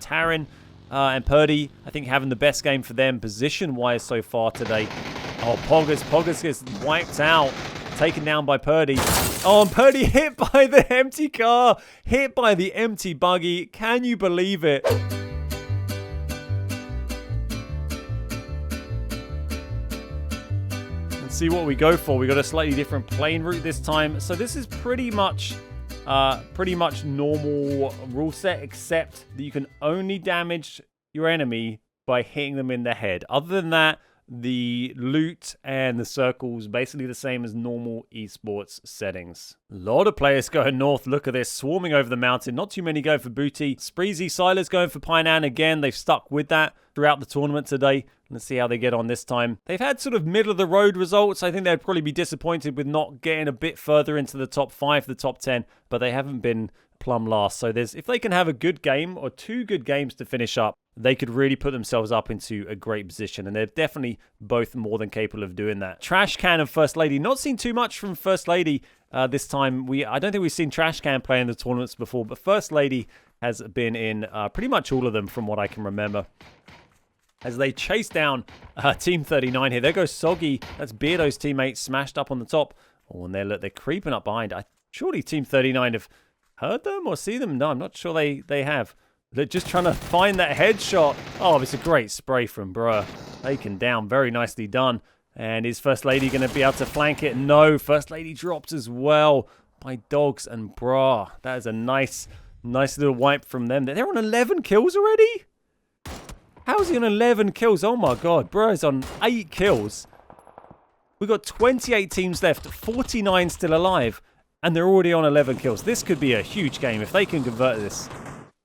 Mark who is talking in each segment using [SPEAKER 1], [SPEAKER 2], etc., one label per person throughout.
[SPEAKER 1] Taran and Purdy, I think, having the best game for them position-wise so far today. Oh, Poggers gets wiped out, taken down by Purdy. Oh, and Purdy hit by the empty car, hit by the empty buggy. Can you believe it? Let's see what we go for. We got a slightly different plane route this time. So this is pretty much normal rule set, except that you can only damage your enemy by hitting them in the head. Other than that, the loot and the circles basically the same as normal esports settings. A lot of players going north. Look at this, swarming over the mountain. Not too many going for Booty. Spreezy, Silas going for Painan again. They've stuck with that throughout the tournament today. Let's see how they get on this time. They've had sort of middle of the road results. I think they'd probably be disappointed with not getting a bit further into the top 5, the top 10, but they haven't been plumb last. So if they can have a good game or 2 good games to finish up, they could really put themselves up into a great position, and they're definitely both more than capable of doing that. Trash Can and First Lady. Not seen too much from First Lady this time. I don't think we've seen Trash Can play in the tournaments before, but First Lady has been in pretty much all of them from what I can remember. As they chase down Team 39 here. There goes Soggy. That's Beardo's teammate smashed up on the top. Oh, and they're creeping up behind. Surely Team 39 have heard them or see them? No, I'm not sure they have. They're just trying to find that headshot. Oh, it's a great spray from Bruh. Taken down. Very nicely done. And is First Lady going to be able to flank it? No. First Lady drops as well by Dogs and Bruh. That is a nice little wipe from them. They're on 11 kills already? How is he on 11 kills? Oh my god. Bruh is on 8 kills. We've got 28 teams left. 49 still alive. And they're already on 11 kills. This could be a huge game if they can convert this.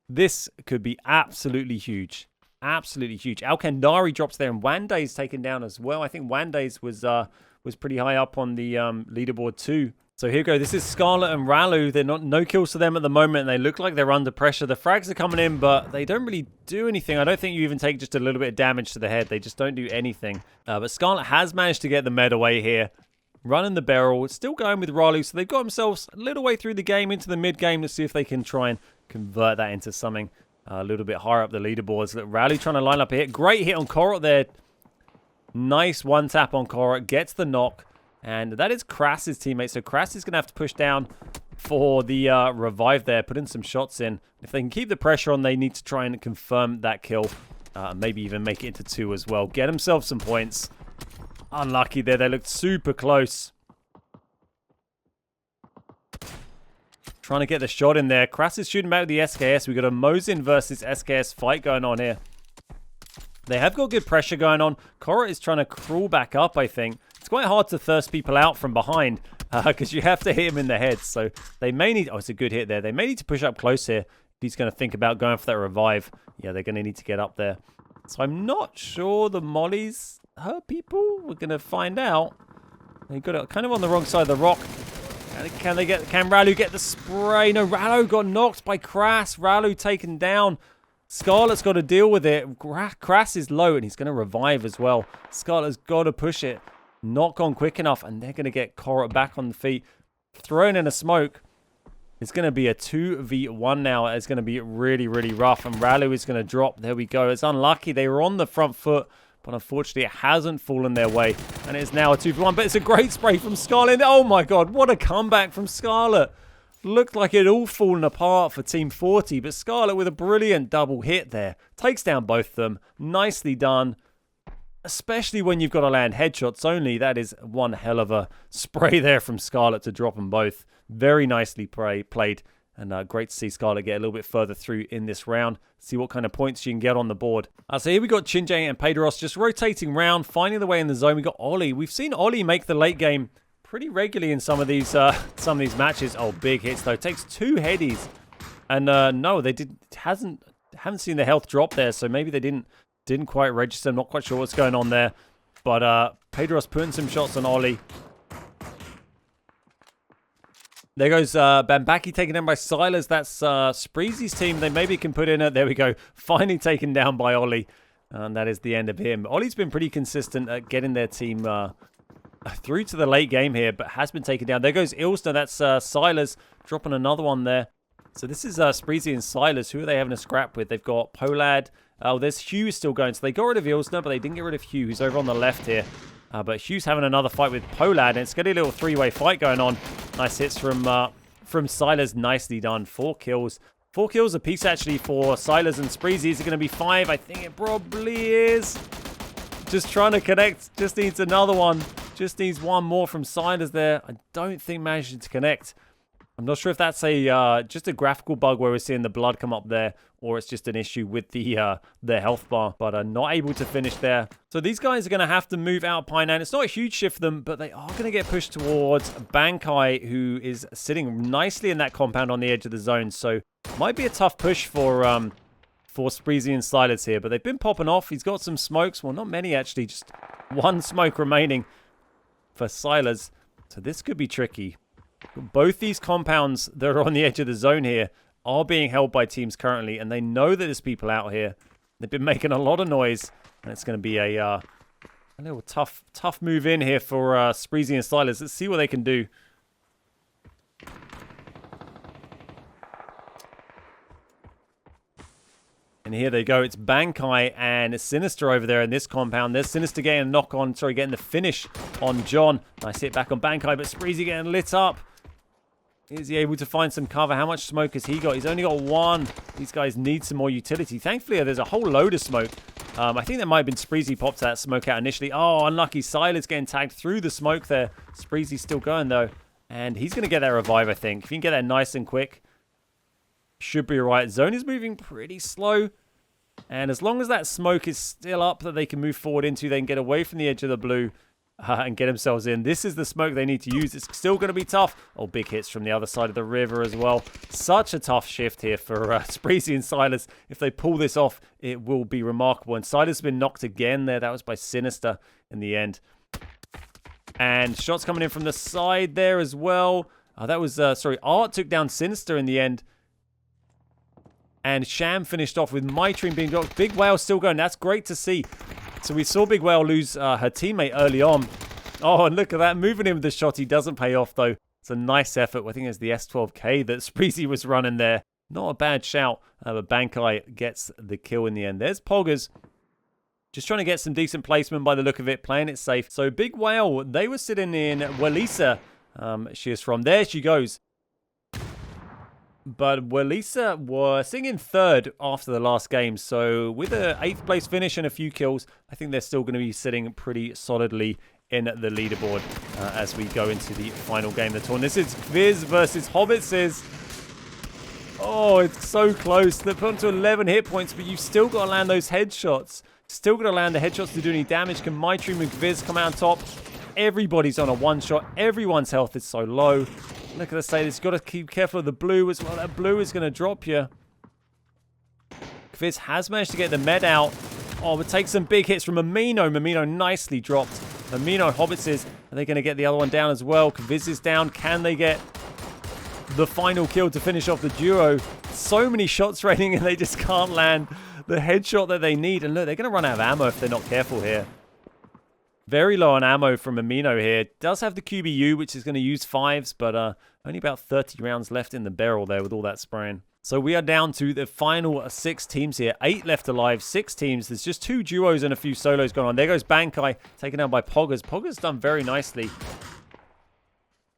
[SPEAKER 1] This could be absolutely huge. Absolutely huge. Alkandari drops there, and Wanday's taken down as well. I think Wanday's was pretty high up on the leaderboard too. So here we go. This is Scarlet and Ralu. They're no kills to them at the moment. They look like they're under pressure. The frags are coming in, but they don't really do anything. I don't think you even take just a little bit of damage to the head. They just don't do anything. But Scarlet has managed to get the med away here. Running the barrel. Still going with Ralu. So they've got themselves a little way through the game into the mid-game to see if they can try and convert that into something a little bit higher up the leaderboards. Look, Rally trying to line up a hit. Great hit on Korot there. Nice one tap on Korot. Gets the knock. And that is Krass's teammate. So Krass is going to have to push down for the revive there. Put in some shots in. If they can keep the pressure on, they need to try and confirm that kill. Maybe even make it into 2 as well. Get themselves some points. Unlucky there. They looked super close. Trying to get the shot in there. Krass is shooting back with the SKS. We've got a Mosin versus SKS fight going on here. They have got good pressure going on. Korot is trying to crawl back up, I think. It's quite hard to thirst people out from behind because you have to hit him in the head. So they may need... Oh, it's a good hit there. They may need to push up close here. He's going to think about going for that revive. Yeah, they're going to need to get up there. So I'm not sure the mollies hurt people. We're going to find out. They got it kind of on the wrong side of the rock. Can Ralu get the spray? No, Ralu got knocked by Krass. Ralu taken down. Scarlet's got to deal with it. Krass is low and he's going to revive as well. Scarlet's got to push it. Not gone quick enough, and they're going to get Korot back on the feet. Thrown in a smoke. It's going to be a 2v1 now. It's going to be really, really rough, and Ralu is going to drop. There we go. It's unlucky. They were on the front foot, but unfortunately it hasn't fallen their way, and it's now a 2v1, but it's a great spray from Scarlet. Oh my god, what a comeback from Scarlet. Looked like it had all fallen apart for Team 40, but Scarlet with a brilliant double hit there. Takes down both of them. Nicely done. Especially when you've got to land headshots only. That is one hell of a spray there from Scarlet to drop them both. Very nicely played. And great to see Scarlet get a little bit further through in this round. See what kind of points you can get on the board. So here we got Chinjay and Pedros just rotating round, finding the way in the zone. We got Ollie. We've seen Ollie make the late game pretty regularly in some of these matches. Oh, big hits though. Takes 2 headies. And no, they haven't seen the health drop there, so maybe they didn't quite register. I'm not quite sure what's going on there. But Pedros putting some shots on Ollie. There goes Bambaki taken down by Silas. That's Spreezy's team. They maybe can put in it. There we go. Finally taken down by Ollie. And that is the end of him. Ollie's been pretty consistent at getting their team through to the late game here, but has been taken down. There goes Ilsner. That's Silas dropping another one there. So this is Spreezy and Silas. Who are they having a scrap with? They've got Polad. Oh, there's Hugh still going. So they got rid of Ilsner, but they didn't get rid of Hugh, who's over on the left here. But Hugh's having another fight with Polad, and it's got a little three-way fight going on. Nice hits from Silas. Nicely done. 4 kills. 4 kills apiece, actually, for Silas and Spreezy. Is it going to be 5? I think it probably is. Just trying to connect. Just needs another one. Just needs one more from Silas there. I don't think managing to connect. I'm not sure if that's a just a graphical bug where we're seeing the blood come up there, or it's just an issue with the health bar, but not able to finish there. So these guys are going to have to move out Pine, and it's not a huge shift for them, but they are going to get pushed towards Bankai, who is sitting nicely in that compound on the edge of the zone. So might be a tough push for Spreezy and Silas here, but they've been popping off. He's got some smokes. Well, not many, actually. Just one smoke remaining for Silas. So this could be tricky. Both these compounds that are on the edge of the zone here are being held by teams currently, and they know that there's people out here. They've been making a lot of noise, and it's going to be a little tough move in here for Spreezy and Silas. Let's see what they can do. And here they go. It's Bankai and Sinister over there in this compound. There's Sinister getting a knock on, getting the finish on John. Nice hit back on Bankai, but Spreezy getting lit up. Is he able to find some cover? How much smoke has he got? He's only got 1. These guys need some more utility. Thankfully, there's a whole load of smoke. I think that might have been Spreezy popped that smoke out initially. Oh, unlucky. Silas getting tagged through the smoke there. Spreezy's still going, though. And he's going to get that revive, I think. If you can get that nice and quick, should be all right. Zone is moving pretty slow. And as long as that smoke is still up that they can move forward into, they can get away from the edge of the blue and get themselves in. This is the smoke they need to use. It's still going to be tough. Oh, big hits from the other side of the river as well. Such a tough shift here for Spreezy and Silas. If they pull this off, it will be remarkable. And Silas has been knocked again there. That was by Sinister in the end. And shots coming in from the side there as well. That was, Art took down Sinister in the end. And Sham finished off with Mytream being dropped. Big Whale still going. That's great to see. So we saw Big Whale lose her teammate early on. Oh, and look at that. Moving in with the shot. He doesn't pay off, though. It's a nice effort. I think it's the S12K that Spreezy was running there. Not a bad shout. But Bankai gets the kill in the end. There's Poggers. Just trying to get some decent placement by the look of it. Playing it safe. So Big Whale, they were sitting in Walisa. She is from. There she goes. But Walisa were sitting in 3rd after the last game. So with a 8th place finish and a few kills, I think they're still going to be sitting pretty solidly in the leaderboard as we go into the final game of the tournament. This is Viz versus Hobbitses. Oh, it's so close. They're put to 11 hit points, but you've still got to land those headshots. Still got to land the headshots to do any damage. Can Mytream and Viz come out on top? Everybody's on a one-shot. Everyone's health is so low. Look at the status. You've got to keep careful of the blue as well. That blue is going to drop you. Viz has managed to get the med out. Oh, but take some big hits from Amino. Amino nicely dropped. Amino Hobbitses. Are they going to get the other one down as well? Viz is down. Can they get the final kill to finish off the duo? So many shots raining and they just can't land the headshot that they need. And look, they're going to run out of ammo if they're not careful here. Very low on ammo from Amino here. Does have the QBU, which is going to use 5s, but only about 30 rounds left in the barrel there with all that spraying. So we are down to the final 6 teams here. 8 left alive, 6 teams. There's just 2 duos and a few solos going on. There goes Bankai, taken down by Poggers. Poggers done very nicely.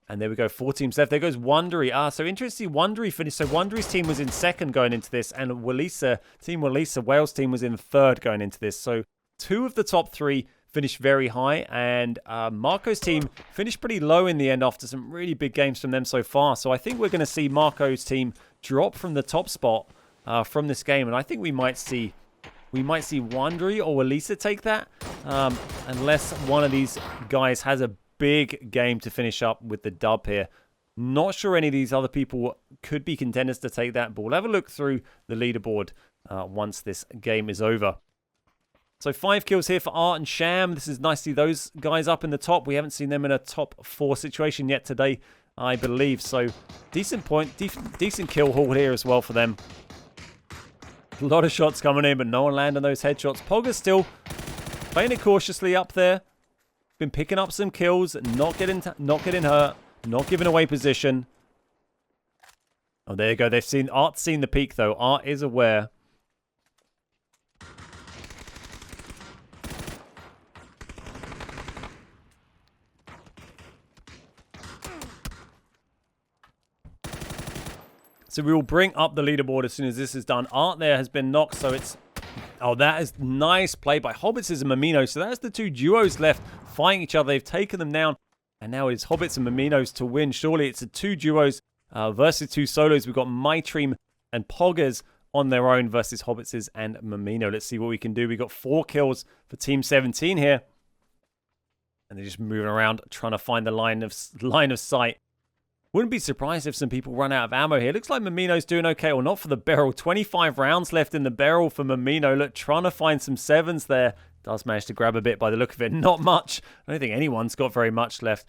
[SPEAKER 1] And there we go, 4 teams left. There goes Wondery. So interesting, Wondery finished. So Wondery's team was in 2nd going into this, and Team Walisa, Wales team was in 3rd going into this. So 2 of the top 3 finished very high, and Marco's team finished pretty low in the end after some really big games from them so far. So I think we're going to see Marco's team drop from the top spot from this game, and I think we might see Wondery or Walisa take that, unless one of these guys has a big game to finish up with the dub here. Not sure any of these other people could be contenders to take that, but we'll have a look through the leaderboard once this game is over. So 5 kills here for Art and Sham. This is nice to see those guys up in the top. We haven't seen them in a top 4 situation yet today, I believe. So decent point, decent kill haul here as well for them. A lot of shots coming in, but no one landing those headshots. Pogger's still playing it cautiously up there. Been picking up some kills, not getting hurt, not giving away position. Oh, there you go. Art's seen the peak, though. Art is aware. So we will bring up the leaderboard as soon as this is done. Art there has been knocked, so it's... Oh, that is nice play by Hobbits and Mamino. So that's the two duos left fighting each other. They've taken them down. And now it is Hobbits and Maminos to win. Surely it's the two duos versus two solos. We've got MyTream and Poggers on their own versus Hobbits and Mamino. Let's see what we can do. We got 4 kills for Team 17 here. And they're just moving around trying to find the line of sight. Wouldn't be surprised if some people run out of ammo here. Looks like Mamino's doing okay, or not for the barrel. 25 rounds left in the barrel for Mamino. Look, trying to find some 7s there. Does manage to grab a bit by the look of it. Not much. I don't think anyone's got very much left.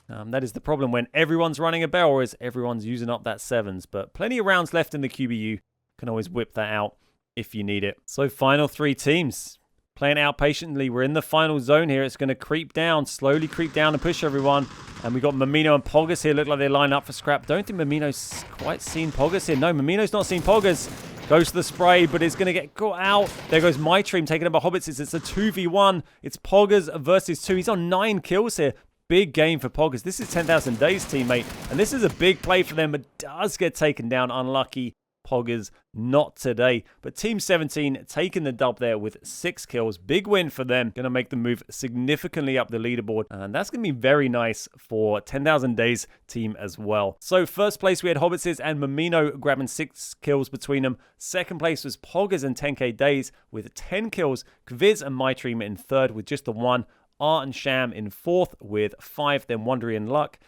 [SPEAKER 1] That is the problem when everyone's running a barrel, is everyone's using up that 7s. But plenty of rounds left in the QBU. Can always whip that out if you need it. So final 3 teams. Playing out patiently. We're in the final zone here. It's going to creep down, slowly creep down and push everyone. And we got Mamino and Poggers here. Look like they line up for scrap. Don't think Mamino's quite seen Poggers here. No, Mamino's not seen Poggers. Goes to the spray, but is going to get caught out. There goes MyTream taking up by Hobbits. It's a 2v1. It's Poggers versus 2. He's on 9 kills here. Big game for Poggers. This is 10,000 Days, teammate. And this is a big play for them, but does get taken down. Unlucky. Poggers, not today. But Team 17 taking the dub there with 6 kills. Big win for them. Going to make them move significantly up the leaderboard. And that's going to be very nice for 10,000 Days team as well. So first place we had Hobbits and Mamino grabbing 6 kills between them. Second place was Poggers and 10k Days with 10 kills. Kviz and MyTream in third with just the 1. Art and Sham in 4th with 5. Then Wondery and Luck.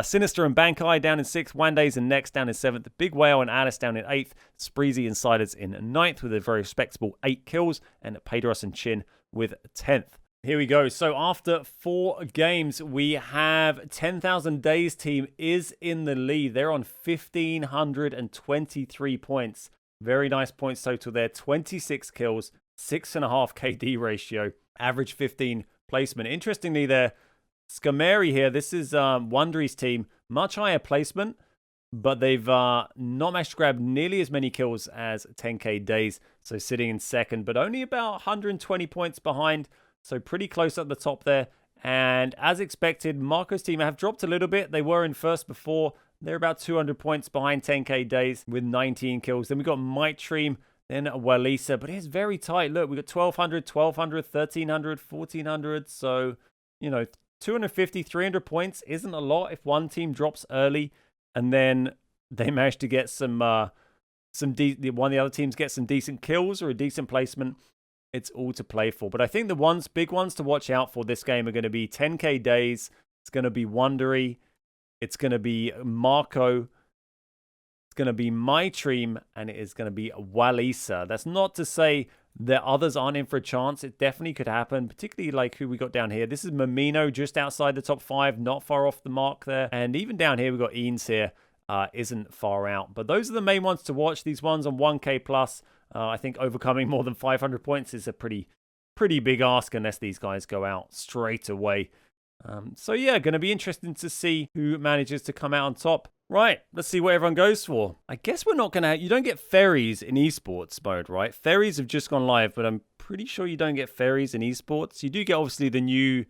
[SPEAKER 1] Sinister and Bankai down in 6th. Wandays and Next down in 7th. Big Whale and Alice down in 8th. Spreezy and Siders in 9th with a very respectable 8 kills. And Pedros and Chin with 10th. Here we go. So after 4 games, we have 10,000 Days team is in the lead. They're on 1,523 points. Very nice points total there. 26 kills, 6.5 KD ratio, average 15 placement. Interestingly there, Scameri here, this is Wondery's team, much higher placement, but they've not managed to grab nearly as many kills as 10k Days, so sitting in second, but only about 120 points behind, so pretty close at the top there. And as expected, Marco's team have dropped a little bit. They were in first before. They're about 200 points behind 10k Days with 19 kills. Then we got MyTream, then Walisa, but it's very tight. Look, we got 1,200, 1,200, 1,300, 1,400, so, you know, 250, 300 points isn't a lot if one team drops early and then they manage to get one of the other teams gets some decent kills or a decent placement. It's all to play for. But I think the big ones to watch out for this game are going to be 10k Days. It's going to be Wondery. It's going to be Marco. It's going to be MyTream, and it is going to be Walisa. That's not to say that others aren't in for a chance. It definitely could happen, particularly like who we got down here. This is Mamino, just outside the top 5, not far off the mark there. And even down here, we've got Eanes here, isn't far out. But those are the main ones to watch. These ones on 1k plus. I think overcoming more than 500 points is a pretty big ask unless these guys go out straight away. So yeah, going to be interesting to see who manages to come out on top. Right, let's see what everyone goes for. I guess we're not going to... You don't get ferries in esports mode, right? Ferries have just gone live, but I'm pretty sure you don't get ferries in esports. You do get, obviously, the new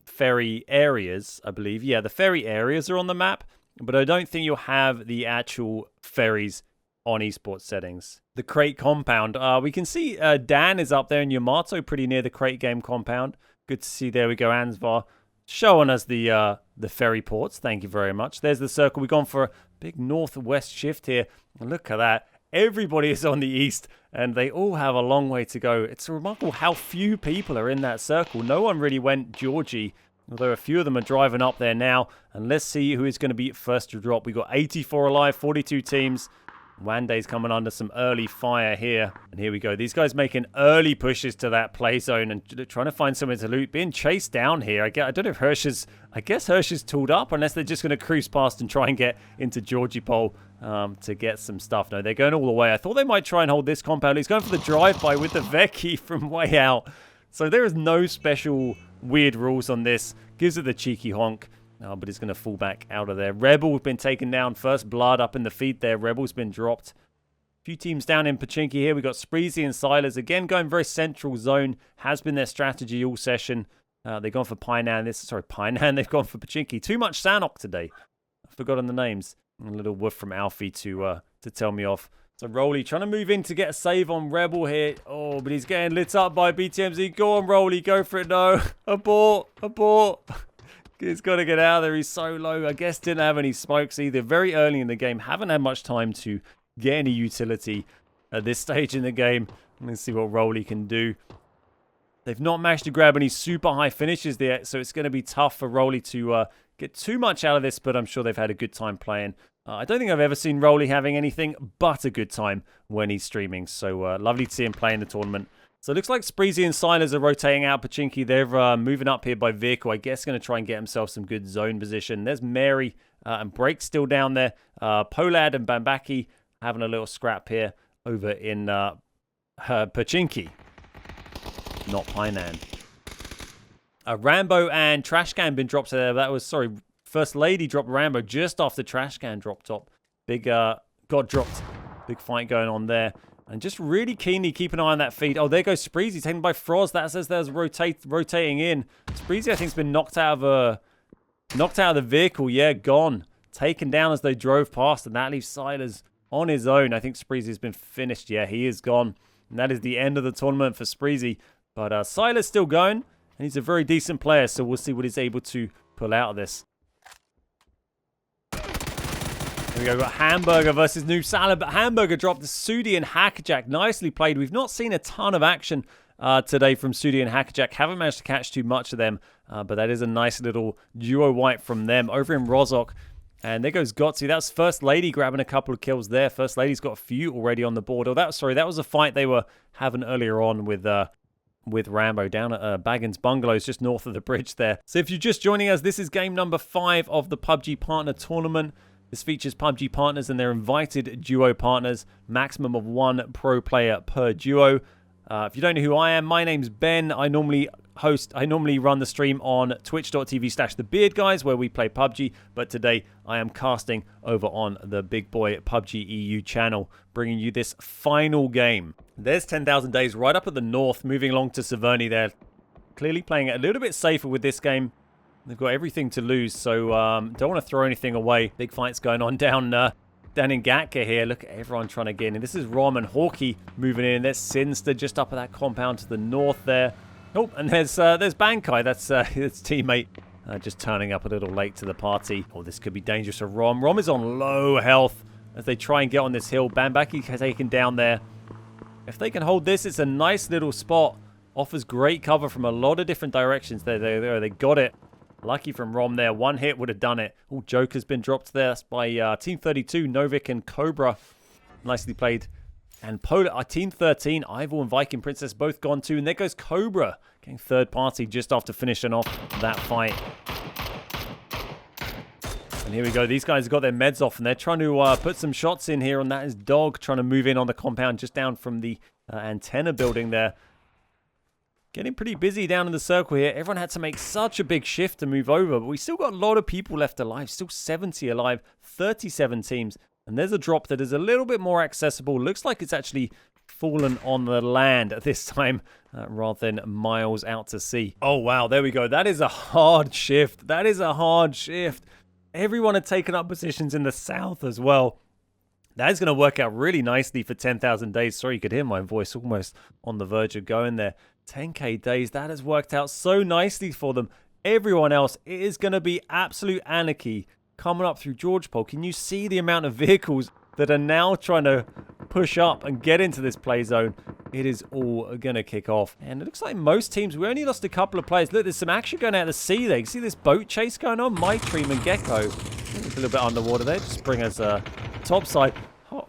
[SPEAKER 1] ferry areas, I believe. Yeah, the ferry areas are on the map, but I don't think you'll have the actual ferries on esports settings. The crate compound. We can see Dan is up there in Yamato, pretty near the crate game compound. Good to see. There we go, Ansvar. Showing us the ferry ports. Thank you very much. There's the circle. We've gone for a big northwest shift here. And look at that. Everybody is on the east, and they all have a long way to go. It's remarkable how few people are in that circle. No one really went Georgie, although a few of them are driving up there now. And let's see who is going to be first to drop. We've got 84 alive, 42 teams. Wanday's coming under some early fire here. And here we go. These guys making early pushes to that play zone and trying to find somewhere to loot. Being chased down here. I don't know if I guess Hirsch is tooled up, unless they're just going to cruise past and try and get into Georgie Pole to get some stuff. No, they're going all the way. I thought they might try and hold this compound. He's going for the drive-by with the Vecchi from way out. So there is no special weird rules on this. Gives it the cheeky honk. Oh, but he's going to fall back out of there. Rebel's been taken down. First blood up in the feed there. Rebel's been dropped. A few teams down in Pachinki here. We've got Spreezy and Silas. Again, going very central zone. Has been their strategy all session. They've gone for Painan. Painan. They've gone for Pachinki. Too much Sanok today. I've forgotten the names. A little woof from Alfie to tell me off. So Rolly trying to move in to get a save on Rebel here. Oh, but he's getting lit up by BTMZ. Go on, Rolly. Go for it. No. Abort. Abort. He's got to get out of there. He's so low. I guess didn't have any smokes either. Very early in the game. Haven't had much time to get any utility at this stage in the game. Let's see what Rolly can do. They've not managed to grab any super high finishes there, so it's going to be tough for Rolly to get too much out of this, but I'm sure they've had a good time playing. I don't think I've ever seen Rolly having anything but a good time when he's streaming, so lovely to see him play in the tournament. So it looks like Spreezy and Silas are rotating out Pachinki. They're moving up here by vehicle. I guess going to try and get himself some good zone position. There's Mary and Break still down there. Polad and Bambaki having a little scrap here over in Pachinki. Not Painan. Rambo and Trashcan been dropped there. That was, sorry, First Lady dropped Rambo just after Trashcan dropped top. Big, got dropped. Big fight going on there. And just really keenly keep an eye on that feed. Oh, there goes Spreezy, taken by Froz. That says there's rotating in. Spreezy, I think, has been knocked out of the vehicle. Yeah, gone. Taken down as they drove past. And that leaves Silas on his own. I think Spreezy's been finished. Yeah, he is gone. And that is the end of the tournament for Spreezy. But Silas still going. And he's a very decent player. So we'll see what he's able to pull out of this. Here we go, we've got Hamburger versus Noob Salad, but Hamburger dropped the Sudi and Hackerjack. Nicely played. We've not seen a ton of action today from Sudi and Hackerjack. Haven't managed to catch too much of them, but that is a nice little duo wipe from them. Over in Rozok, and there goes Gotzi. That's First Lady grabbing a couple of kills there. First Lady's got a few already on the board. Oh, that was a fight they were having earlier on with Rambo down at Baggins Bungalows just north of the bridge there. So if you're just joining us, this is game number 5 of the PUBG Partner Tournament. This features PUBG partners and their invited duo partners. Maximum of 1 pro player per duo. If you don't know who I am, my name's Ben. I normally run the stream on twitch.tv/thebeardguys where we play PUBG. But today I am casting over on the big boy PUBG EU channel, bringing you this final game. There's 10,000 Days right up at the north, moving along to Severny there. Clearly playing it a little bit safer with this game. They've got everything to lose, so don't want to throw anything away. Big fights going on down in Gatka here. Look at everyone trying to get in. This is Rom and Hawkey moving in. There's Sinster just up at that compound to the north there. Oh, and there's Bankai. That's his teammate just turning up a little late to the party. Oh, this could be dangerous for Rom. Rom is on low health as they try and get on this hill. Bambaki taken down there. If they can hold this, it's a nice little spot. Offers great cover from a lot of different directions. They got it. Lucky from Rom there. One hit would have done it. Oh, Joker's been dropped there. That's by Team 32, Novik and Cobra. Nicely played. And Polar, Team 13, Ivor and Viking Princess both gone too. And there goes Cobra, getting third party just after finishing off that fight. And here we go. These guys have got their meds off, and they're trying to put some shots in here. And that is Dog trying to move in on the compound just down from the antenna building there. Getting pretty busy down in the circle here. Everyone had to make such a big shift to move over, but we still got a lot of people left alive. Still 70 alive, 37 teams. And there's a drop that is a little bit more accessible. Looks like it's actually fallen on the land at this time rather than miles out to sea. Oh, wow. There we go. That is a hard shift. That is a hard shift. Everyone had taken up positions in the south as well. That is going to work out really nicely for 10,000 days. Sorry, you could hear my voice almost on the verge of going there. 10k days, that has worked out so nicely for them. Everyone else, it is going to be absolute anarchy coming up through George Pole. Can you see the amount of vehicles that are now trying to push up and get into this play zone? It is all going to kick off. And it looks like most teams, we only lost a couple of players. Look, there's some action going out of the sea there. You can see this boat chase going on. My Dream and Gecko. A little bit underwater there. Just bring us topside.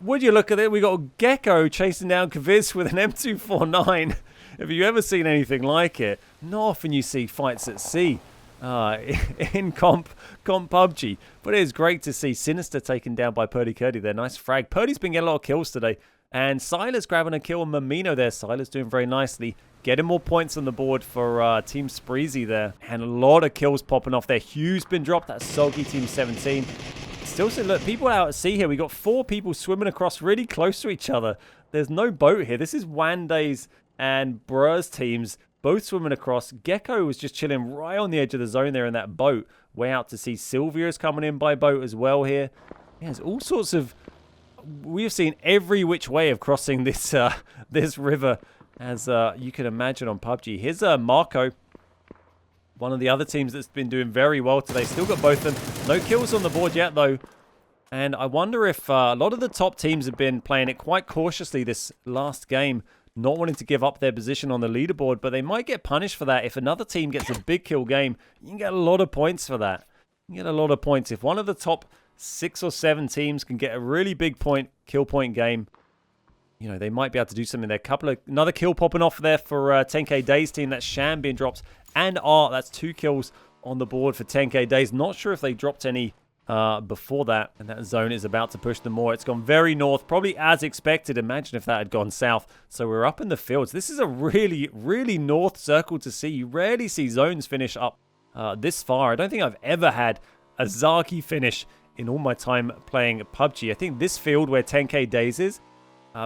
[SPEAKER 1] Would you look at it? We got Gecko chasing down Kaviz with an M249. Have you ever seen anything like it? Not often you see fights at sea in comp PUBG. But it is great to see Sinister taken down by Purdy Curdy there. Nice frag. Purdy's been getting a lot of kills today. And Silas grabbing a kill on Mamino there. Silas doing very nicely. Getting more points on the board for Team Spreezy there. And a lot of kills popping off there. Hugh's been dropped. That's Soggy, Team 17. Still, so look, people out at sea here. We got 4 people swimming across really close to each other. There's no boat here. This is Wanday's and Brur's teams both swimming across. Gecko was just chilling right on the edge of the zone there in that boat. Way out to sea. Sylvia's coming in by boat as well here. Yeah, there's all sorts of... We've seen every which way of crossing this this river, as you can imagine on PUBG. Here's Marco, one of the other teams that's been doing very well today. Still got both of them. No kills on the board yet, though. And I wonder if a lot of the top teams have been playing it quite cautiously this last game, not wanting to give up their position on the leaderboard, but they might get punished for that. If another team gets a big kill game, you can get a lot of points for that. You can get a lot of points. If one of the top 6 or 7 teams can get a really big kill point game, you know, they might be able to do something there. Another kill popping off there for 10K Days team. That's Sham being dropped. And Art, that's 2 kills on the board for 10K Days. Not sure if they dropped any before that. And that zone is about to push them more. It's gone very north, probably as expected. Imagine if that had gone south. So we're up in the fields. This is a really, really north circle to see. You rarely see zones finish up this far. I don't think I've ever had a Zaki finish in all my time playing PUBG. I think this field where 10K Days is,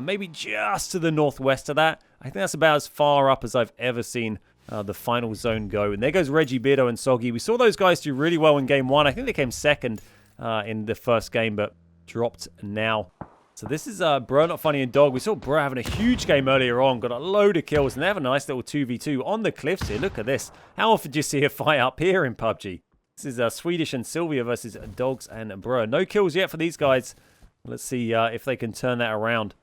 [SPEAKER 1] maybe just to the northwest of that. I think that's about as far up as I've ever seen the final zone go. And there goes Reggie Beardo and Soggy. We saw those guys do really well in game 1. I think they came second in the first game, but dropped now. So this is Bro Not Funny and Dog. We saw Bro having a huge game earlier on, got a load of kills, and they have a nice little 2v2 on the cliffs here. Look at this. How often do you see a fight up here in PUBG? This is Swedish and Sylvia versus Dogs and Bro. No kills yet for these guys. Let's see if they can turn that around.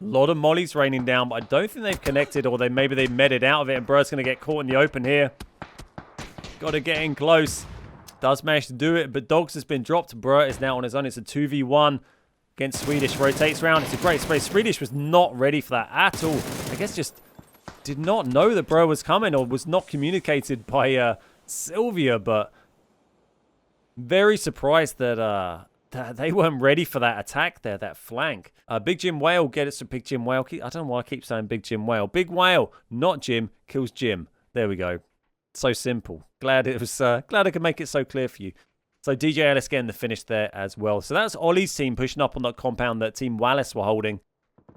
[SPEAKER 1] A lot of mollies raining down, but I don't think they've connected, or maybe they met it out of it, and Bro's going to get caught in the open here. Got to get in close. Does manage to do it, but Dogs has been dropped. Bro is now on his own. It's a 2v1 against Swedish. Rotates round. It's a great spray. Swedish was not ready for that at all. I guess just did not know that Bro was coming, or was not communicated by Sylvia, but very surprised that they weren't ready for that attack there, that flank. Big Jim Whale, get it to Big Jim Whale. I don't know why I keep saying Big Jim Whale. Big Whale, not Jim, kills Jim. There we go. So simple. Glad I could make it so clear for you. So DJ Ellis getting the finish there as well. So that's Ollie's team pushing up on that compound that Team Wallace were holding.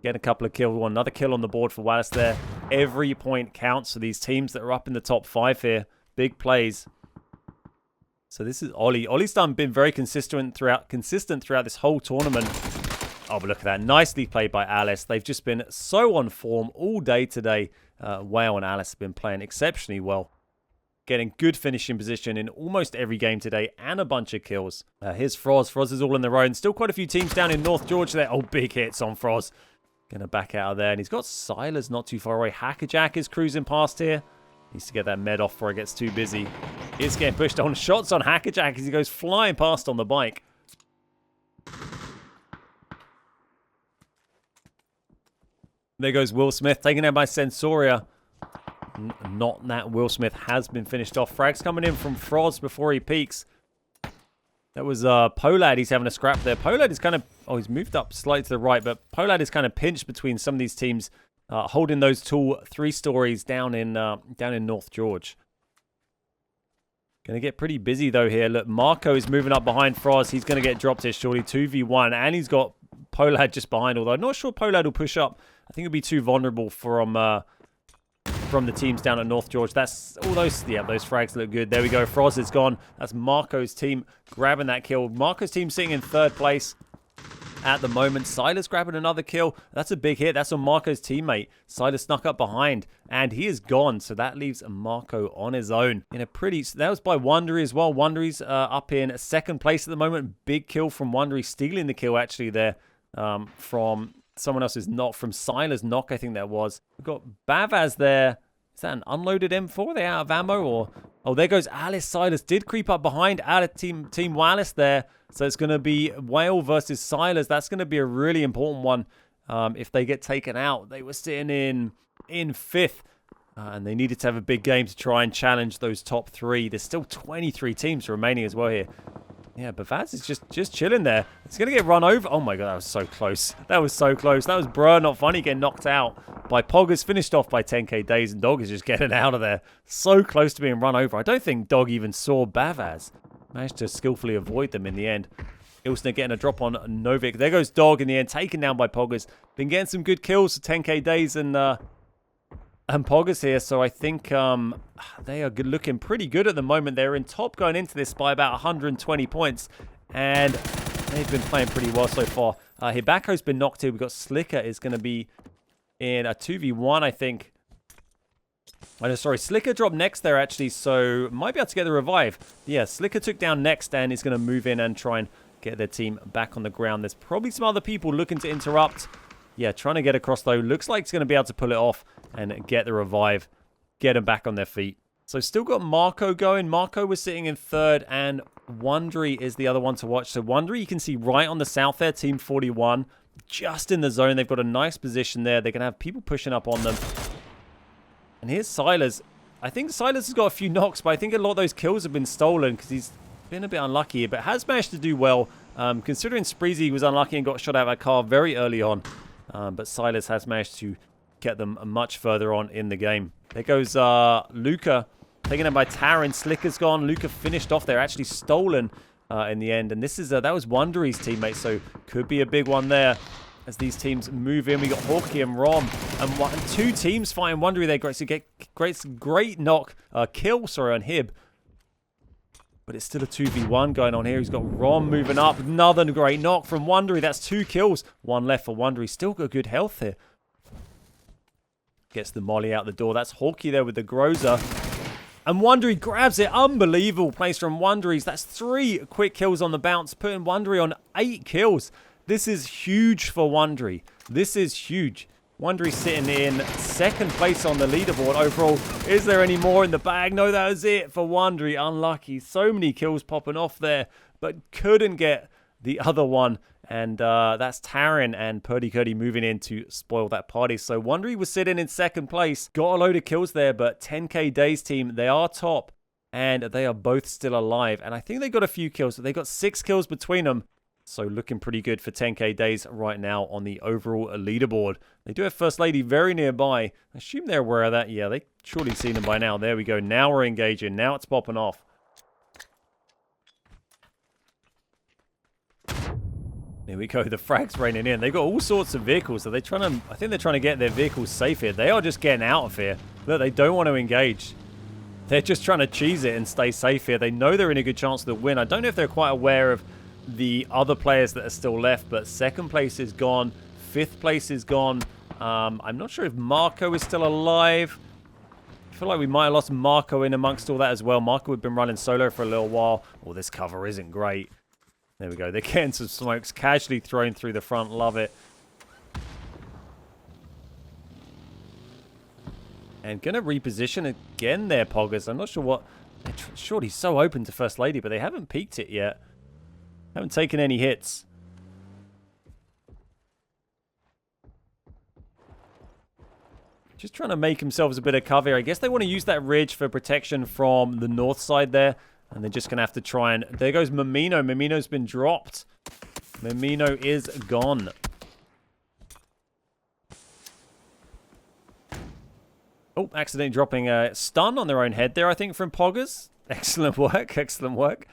[SPEAKER 1] Getting a couple of kills. Another kill on the board for Wallace there. Every point counts for these teams that are up in the top 5 here. Big plays. So this is Ollie. Ollie's been very consistent throughout this whole tournament. Oh, but look at that. Nicely played by Alice. They've just been so on form all day today. Whale and Alice have been playing exceptionally well. Getting good finishing position in almost every game today, and a bunch of kills. Here's Froz. Froz is all in their own. Still quite a few teams down in North Georgia there. Oh, big hits on Froz. Gonna back out of there. And he's got Silas not too far away. Hackerjack is cruising past here. Needs to get that med off before it gets too busy. It's getting pushed on. Shots on Hackerjack as he goes flying past on the bike. There goes Will Smith, taken out by Sensoria. Not that Will Smith has been finished off. Frags coming in from Froz before he peaks. That was Polad. He's having a scrap there. Polad is kind of... Oh, he's moved up slightly to the right, but Polad is kind of pinched between some of these teams, holding those tall 3-stories down in North George. Going to get pretty busy, though, here. Look, Marco is moving up behind Froz. He's going to get dropped here shortly. 2v1, and he's got Polad just behind, although I'm not sure Polad will push up. I think he'll be too vulnerable from the teams down at North George. That's all those frags look good. There we go. Froz is gone. That's Marco's team grabbing that kill. Marco's team sitting in 3rd place at the moment. Silas grabbing another kill. That's a big hit. That's on Marco's teammate. Silas snuck up behind, and he is gone. So that leaves Marco on his own. That was by Wondery as well. Wondery's up in 2nd place at the moment. Big kill from Wondery, stealing the kill actually there from someone else's knock, from Silas' knock, I think that was. We've got Bavaz there. Is that an unloaded M4? Are they out of ammo? Or... Oh, there goes Alice. Silas did creep up behind Alice, Team Wallace there. So it's going to be Whale versus Silas. That's going to be a really important one if they get taken out. They were sitting in 5th. And they needed to have a big game to try and challenge those top 3. There's still 23 teams remaining as well here. Yeah, Bavaz is just chilling there. It's going to get run over. Oh my god, that was so close. That was so close. That was Brr Not Funny getting knocked out by Poggers, finished off by 10k Days, and Dog is just getting out of there. So close to being run over. I don't think Dog even saw Bavaz. Managed to skillfully avoid them in the end. Ilsner getting a drop on Novik. There goes Dog in the end, taken down by Poggers. Been getting some good kills for 10k Days and Poggers here, so I think they are looking pretty good at the moment. They're in top going into this by about 120 points, and they've been playing pretty well so far. Hibako's been knocked here. We've got Slicker is going to be in a 2v1, I think. Oh, no, sorry, Slicker dropped next there, actually, so might be able to get the revive. Yeah, Slicker took down next and is going to move in and try and get their team back on the ground. There's probably some other people looking to interrupt. Yeah, trying to get across, though. Looks like it's going to be able to pull it off and get the revive. Get them back on their feet. So still got Marco going. Marco was sitting in third, and Wondery is the other one to watch. So Wondery, you can see right on the south there, Team 41. Just in the zone. They've got a nice position there. They're going to have people pushing up on them. And here's Silas. I think Silas has got a few knocks, but I think a lot of those kills have been stolen because he's been a bit unlucky here, but has managed to do well. Considering Spreezy was unlucky and got shot out of a car very early on. But Silas has managed to get them much further on in the game. There goes Luca, taken out by Taran. Slicker's gone. Luca finished off there, actually stolen in the end. And this is that was Wondery's teammate, so could be a big one there as these teams move in. We got Hawkeye and Rom, and two teams fighting Wondery there. Great, so great knock, kill, sorry, on Hib. But it's still a 2v1 going on here. He's got Rom moving up. Another great knock from Wondery. That's 2 kills. 1 left for Wondery. Still got good health here. Gets the molly out the door. That's Hawkeye there with the Groza. And Wondery grabs it. Unbelievable place from Wondery's. That's 3 quick kills on the bounce, putting Wondery on 8 kills. This is huge for Wondery. This is huge. Wondery sitting in second place on the leaderboard overall. Is there any more in the bag? No, that was it for Wondery. Unlucky. So many kills popping off there, but couldn't get the other one. And that's Taran and Purdy Curdy moving in to spoil that party. So Wondery was sitting in second place. Got a load of kills there, but 10k Days team, they are top. And they are both still alive. And I think they got a few kills. They got 6 kills between them. So looking pretty good for 10k Days right now on the overall leaderboard. They do have First Lady very nearby. I assume they're aware of that. Yeah, they've surely seen them by now. There we go. Now we're engaging. Now it's popping off. There we go. The frag's raining in. They've got all sorts of vehicles. So they're trying to, I think they're trying to get their vehicles safe here. They are just getting out of here. Look, they don't want to engage. They're just trying to cheese it and stay safe here. They know they're in a good chance to win. I don't know if they're quite aware of the other players that are still left, but second place is gone. 5th place is gone. I'm not sure if Marco is still alive. I feel like we might have lost Marco in amongst all that as well. Marco had been running solo for a little while. Oh, this cover isn't great. There we go. They're getting some smokes casually thrown through the front. Love it. And going to reposition again there, Poggers. I'm not sure what... Shorty's so open to First Lady, but they haven't peeked it yet. Haven't taken any hits. Just trying to make themselves a bit of cover. I guess they want to use that ridge for protection from the north side there. And they're just going to have to try and... There goes Mimino. Mimino's been dropped. Mimino is gone. Oh, accidentally dropping a stun on their own head there, I think, from Poggers. Excellent work. Excellent work.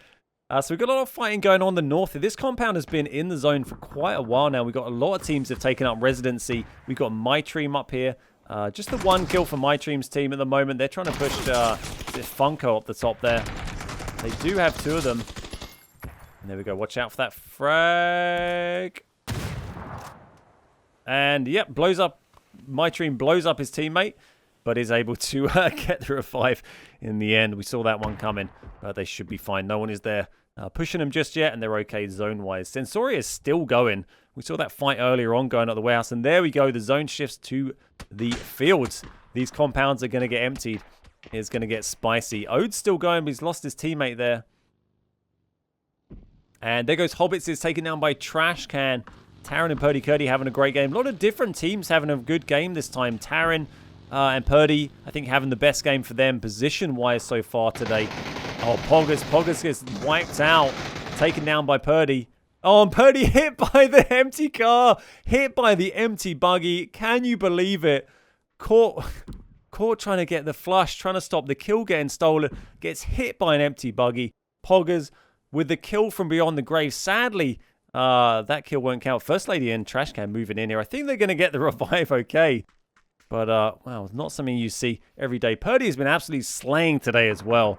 [SPEAKER 1] So we've got a lot of fighting going on the north. This compound has been in the zone for quite a while now. We've got a lot of teams that have taken up residency. We've got My Team up here. Just the 1 kill for My Team's team at the moment. They're trying to push Funko up the top there. They do have 2 of them. And there we go. Watch out for that frag. And, yep, blows up. My Team blows up his teammate, but is able to get the revive in the end. We saw that one coming, but they should be fine. No one is there pushing them just yet, and they're okay zone-wise. Sensoria is still going. We saw that fight earlier on going at the warehouse, and there we go. The zone shifts to the fields. These compounds are going to get emptied. It's going to get spicy. Ode's still going, but he's lost his teammate there. And there goes Hobbits. Is taken down by Trash Can. Taran and Purdy Curdy having a great game. A lot of different teams having a good game this time. Taran and Purdy, I think, having the best game for them position-wise so far today. Oh, Poggers gets wiped out. taken down by Purdy. Oh, and Purdy hit by the empty car. Hit by the empty buggy. Can you believe it? Caught trying to get the flush, trying to stop the kill getting stolen. Gets hit by an empty buggy. Poggers with the kill from beyond the grave. Sadly, that kill won't count. First Lady and Trash Can moving in here. I think they're going to get the revive okay. But, wow, not something you see every day. Purdy has been absolutely slaying today as well.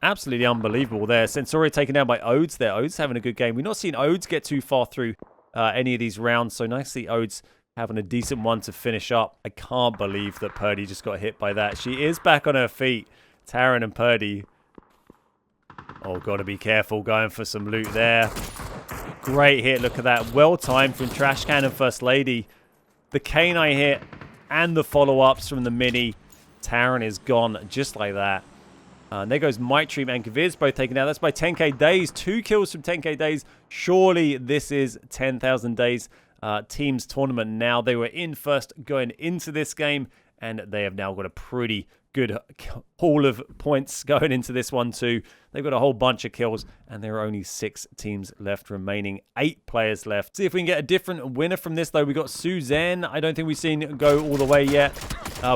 [SPEAKER 1] Absolutely unbelievable there. Sensori taken down by Odes there. Odes having a good game. We've not seen Odes get too far through any of these rounds. So nice to see Odes having a decent one to finish up. I can't believe that Purdy just got hit by that. She is back on her feet. Taryn and Purdy. Oh, got to be careful going for some loot there. Great hit. Look at that. Well timed from Trash Can and First Lady. The Canine hit and the follow-ups from the Mini. Taryn is gone just like that. And there goes Mike and Enquiries both taken out. That's by 10k Days. 2 kills from 10k Days. Surely this is 10,000 Days teams tournament now. They were in first going into this game, and they have now got a pretty good haul of points going into this one too. They've got a whole bunch of kills, and there are only 6 teams left remaining. 8 players left. See if we can get a different winner from this though. We got Suzanne. I don't think we've seen it go all the way yet.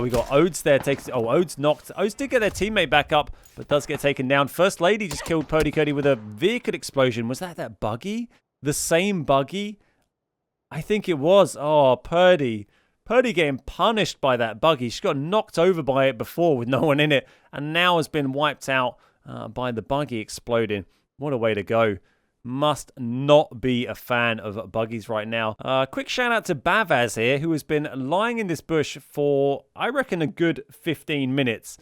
[SPEAKER 1] We got Odes there. Odes knocked. Odes did get their teammate back up, but does get taken down. First Lady just killed Purdy Cody with a vehicle explosion. Was that buggy? The same buggy? I think it was. Oh, Purdy. Purdy getting punished by that buggy. She got knocked over by it before with no one in it, and now has been wiped out by the buggy exploding. What a way to go. Must not be a fan of buggies right now. Quick shout out to Bavaz here, who has been lying in this bush for, I reckon, a good 15 minutes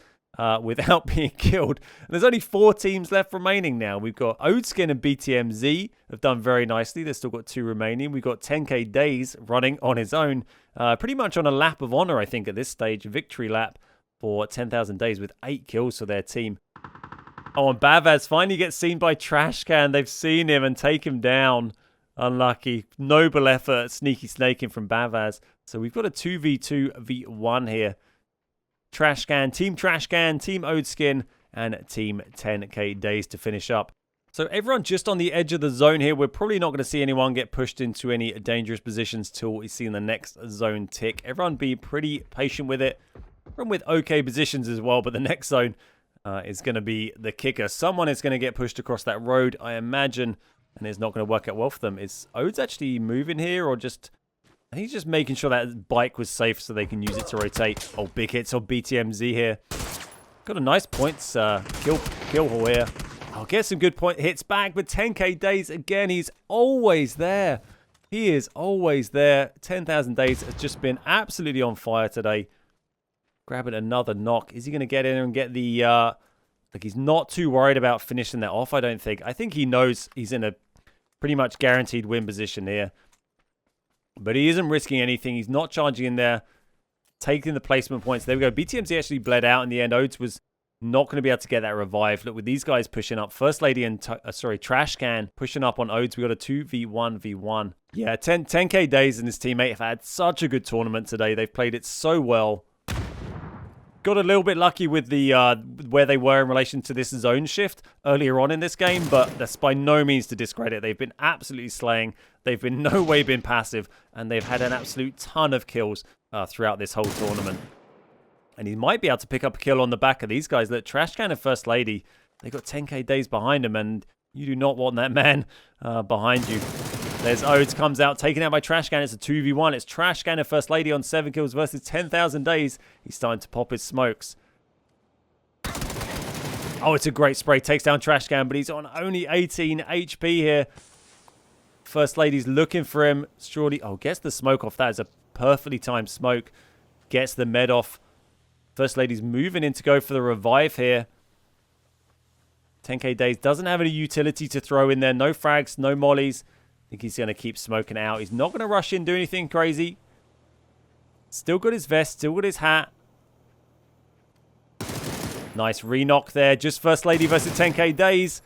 [SPEAKER 1] without being killed. And there's only 4 teams left remaining now. We've got Odeskin and BTMZ have done very nicely. They've still got 2 remaining. We've got 10k Days running on his own. Pretty much on a lap of honor, I think, at this stage. Victory lap for 10,000 Days with 8 kills for their team. Oh, and Bavaz finally gets seen by Trash Can. They've seen him and take him down. Unlucky. Noble effort. Sneaky snaking from Bavaz. So we've got a 2v2v1 here. Trash Can, Team Odeskin, and Team 10k Days to finish up. So everyone just on the edge of the zone here. We're probably not going to see anyone get pushed into any dangerous positions till we see in the next zone tick. Everyone be pretty patient with it. Everyone with okay positions as well, but the next zone is going to be the kicker. Someone is going to get pushed across that road, I imagine, and it's not going to work out well for them. Is Odes actually moving here, or just... I think he's just making sure that bike was safe so they can use it to rotate. Oh, big hits on BTMZ here. Got a nice points kill haul here. I'll get some good point hits back, but 10k Days again. He's always there. He is always there. 10,000 Days has just been absolutely on fire today. Grabbing another knock. Is he going to get in there and get the... like, he's not too worried about finishing that off, I don't think. I think he knows he's in a pretty much guaranteed win position here. But he isn't risking anything. He's not charging in there. Taking the placement points. There we go. BTMZ actually bled out in the end. Odes was not going to be able to get that revive. Look, with these guys pushing up. First Lady and, Trash Can pushing up on Odes. We got a 2v1v1. Yeah, 10k Days and his teammate have had such a good tournament today. They've played it so well. Got a little bit lucky with the where they were in relation to this zone shift earlier on in this game, but that's by no means to discredit. They've been absolutely slaying. They've been no way been passive, and they've had an absolute ton of kills throughout this whole tournament. And he might be able to pick up a kill on the back of these guys. Look, Trash Can and First Lady, they got 10k Days behind him, and you do not want that man behind you. There's Odes, comes out, taken out by Trash Can. It's a 2v1. It's Trash Can and First Lady on 7 kills versus 10,000 Days. He's starting to pop his smokes. Oh, it's a great spray. Takes down Trash Can, but he's on only 18 HP here. First Lady's looking for him. Surely, oh, gets the smoke off. That is a perfectly timed smoke. Gets the med off. First Lady's moving in to go for the revive here. 10k Days doesn't have any utility to throw in there. No frags, no mollies. I think he's going to keep smoking out. He's not going to rush in, do anything crazy. Still got his vest, still got his hat. Nice re-knock there. Just First Lady versus 10k Days.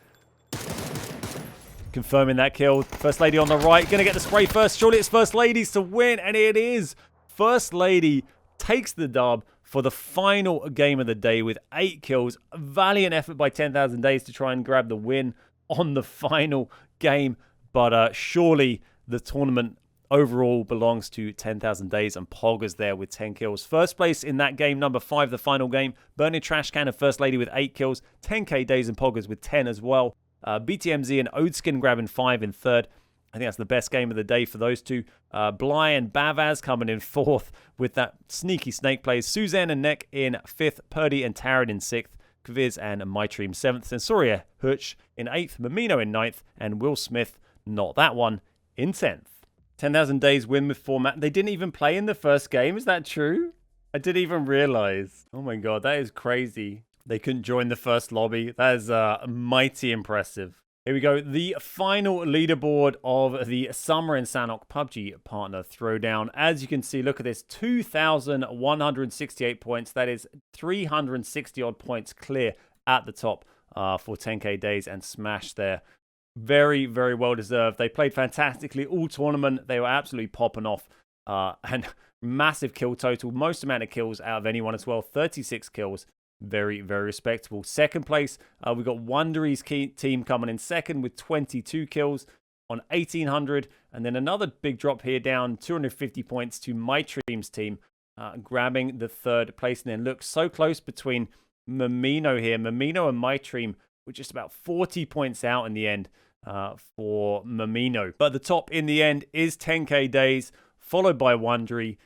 [SPEAKER 1] Confirming that kill. First Lady on the right. Going to get the spray first. Surely it's First Lady's to win, and it is. First Lady takes the dub for the final game of the day with 8 kills. A valiant effort by 10,000 Days to try and grab the win on the final game, but surely the tournament overall belongs to 10,000 Days, and Poggers there with 10 kills. First place in that game, number 5, the final game. Burning Trash Can and First Lady with 8 kills. 10k Days and Poggers with 10 as well. BTMZ and Odeskin grabbing 5 in third. I think that's the best game of the day for those two. Bly and Bavaz coming in 4th with that sneaky snake plays. Suzanne and Neck in 5th. Purdy and Taryn in 6th. Kviz and MyTream 7th. And Soria Hutch in 8th. Mamino in 9th. And Will Smith, not that one, in 10th. 10,000 Days win with format. They didn't even play in the first game. Is that true? I didn't even realize. Oh my god, that is crazy. They couldn't join the first lobby. That is mighty impressive. Here we go. The final leaderboard of the Summer in Sanhok PUBG Partner Throwdown. As you can see, look at this. 2,168 points. That is 360 odd points clear at the top for 10k Days and Smash there. Very, very well deserved. They played fantastically all tournament. They were absolutely popping off. And massive kill total. Most amount of kills out of anyone as well. 36 kills. Very, very respectable. Second place, we've got Wondery's team coming in second with 22 kills on 1,800. And then another big drop here down, 250 points to MyTream's team, grabbing the third place. And then look, so close between Mamino here. Mamino and MyTream were just about 40 points out in the end for Mamino. But the top in the end is 10k Days, followed by Wondery,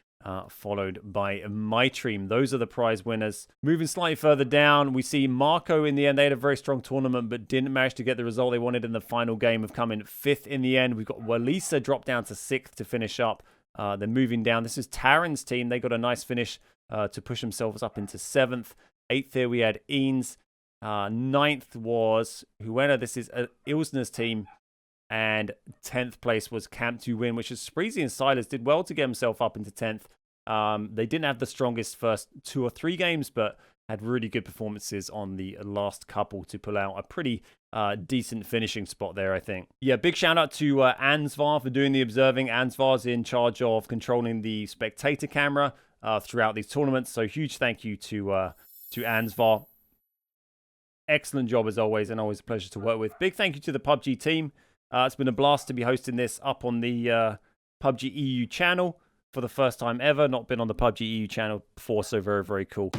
[SPEAKER 1] followed by MyTream. Those are the prize winners. Moving slightly further down, we see Marco in the end. They had a very strong tournament, but didn't manage to get the result they wanted in the final game of coming 5th in the end. We've got Walisa dropped down to 6th to finish up. They're moving down. This is Taryn's team. They got a nice finish to push themselves up into 7th. 8th here we had Eanes. 9th was Huena. This is Ilsner's team. And 10th place was Camp to Win, which is Spreezy and Silas did well to get himself up into 10th. They didn't have the strongest first 2 or 3 games, but had really good performances on the last couple to pull out a pretty decent finishing spot there, I think. Yeah, big shout out to Ansvar for doing the observing. Ansvar's in charge of controlling the spectator camera throughout these tournaments. So huge thank you to Ansvar. Excellent job as always, and always a pleasure to work with. Big thank you to the PUBG team. It's been a blast to be hosting this up on the PUBG EU channel for the first time ever. Not been on the PUBG EU channel before, so very, very cool.